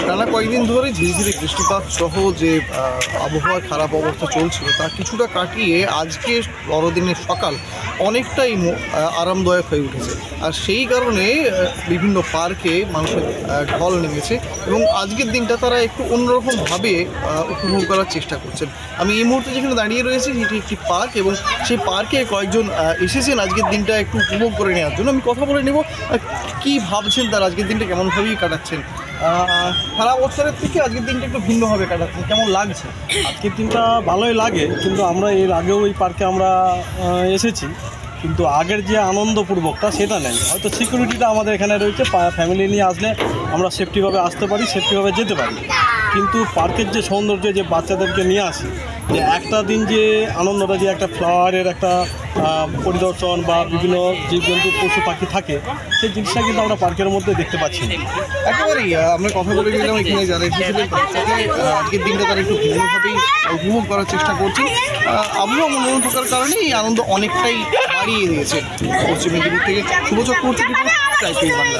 টানা কয়েকদিন ধরে ঝিরিঝিরি বৃষ্টিপাত সহ যে আবহাওয়ার খারাপ অবস্থা চলছিল তা কিছুটা কাটিয়ে আজকে বড়দিনের সকাল অনেকটাই আরামদায়ক হয়ে উঠেছে। আর সেই কারণে বিভিন্ন পার্কে মানুষের ঢল নেমেছে এবং আজকের দিনটা তারা একটু অন্যরকমভাবে উপভোগ করার চেষ্টা করছেন। আমি এই মুহূর্তে যেখানে দাঁড়িয়ে রয়েছি সেটি একটি পার্ক এবং সেই পার্কে কয়েকজন এসেছেন আজকের দিনটা একটু উপভোগ করে নেওয়ার জন্য। আমি কথা বলে নেব কী ভাবছেন, তার আজকের দিনটা কেমনভাবেই কাটাচ্ছেন। সারা বছরের থেকে আজকের দিনটা একটু ভিন্নভাবে কাটাচ্ছেন, কেমন লাগছে? আজকের দিনটা ভালোই লাগে, কিন্তু আমরা এর আগেও এই পার্কে আমরা এসেছি, কিন্তু আগের যে আনন্দপূর্বকটা সেটা নেই। হয়তো সিকিউরিটিটা আমাদের এখানে রয়েছে, ফ্যামিলি নিয়ে আসলে আমরা সেফটিভাবে আসতে পারি, সেফটিভাবে যেতে পারি। কিন্তু পার্কের যে সৌন্দর্য, যে বাচ্চাদেরকে নিয়ে আসি, যে একটা দিন যে আনন্দটা, যে একটা ফ্লাওয়ারের একটা পরিদর্শন বা বিভিন্ন জীবজন্তু পশু পাখি থাকে, সেই জিনিসটা কিন্তু আমরা পার্কের মধ্যে দেখতে পাচ্ছি না। একেবারেই আমরা কথা বলে গেলাম এখানে যারা এসেছিলেন আজকের দিনটা তারা একটু ভিন্নভাবেই উপভোগ করার চেষ্টা করছেন। আবহাওয়া মনোরম থাকার কারণে এই আনন্দ অনেকটাই বাড়িয়ে দিয়েছে। পশ্চিম মেদিনীপুর থেকে শুভ চক্রবর্তী, বাংলা।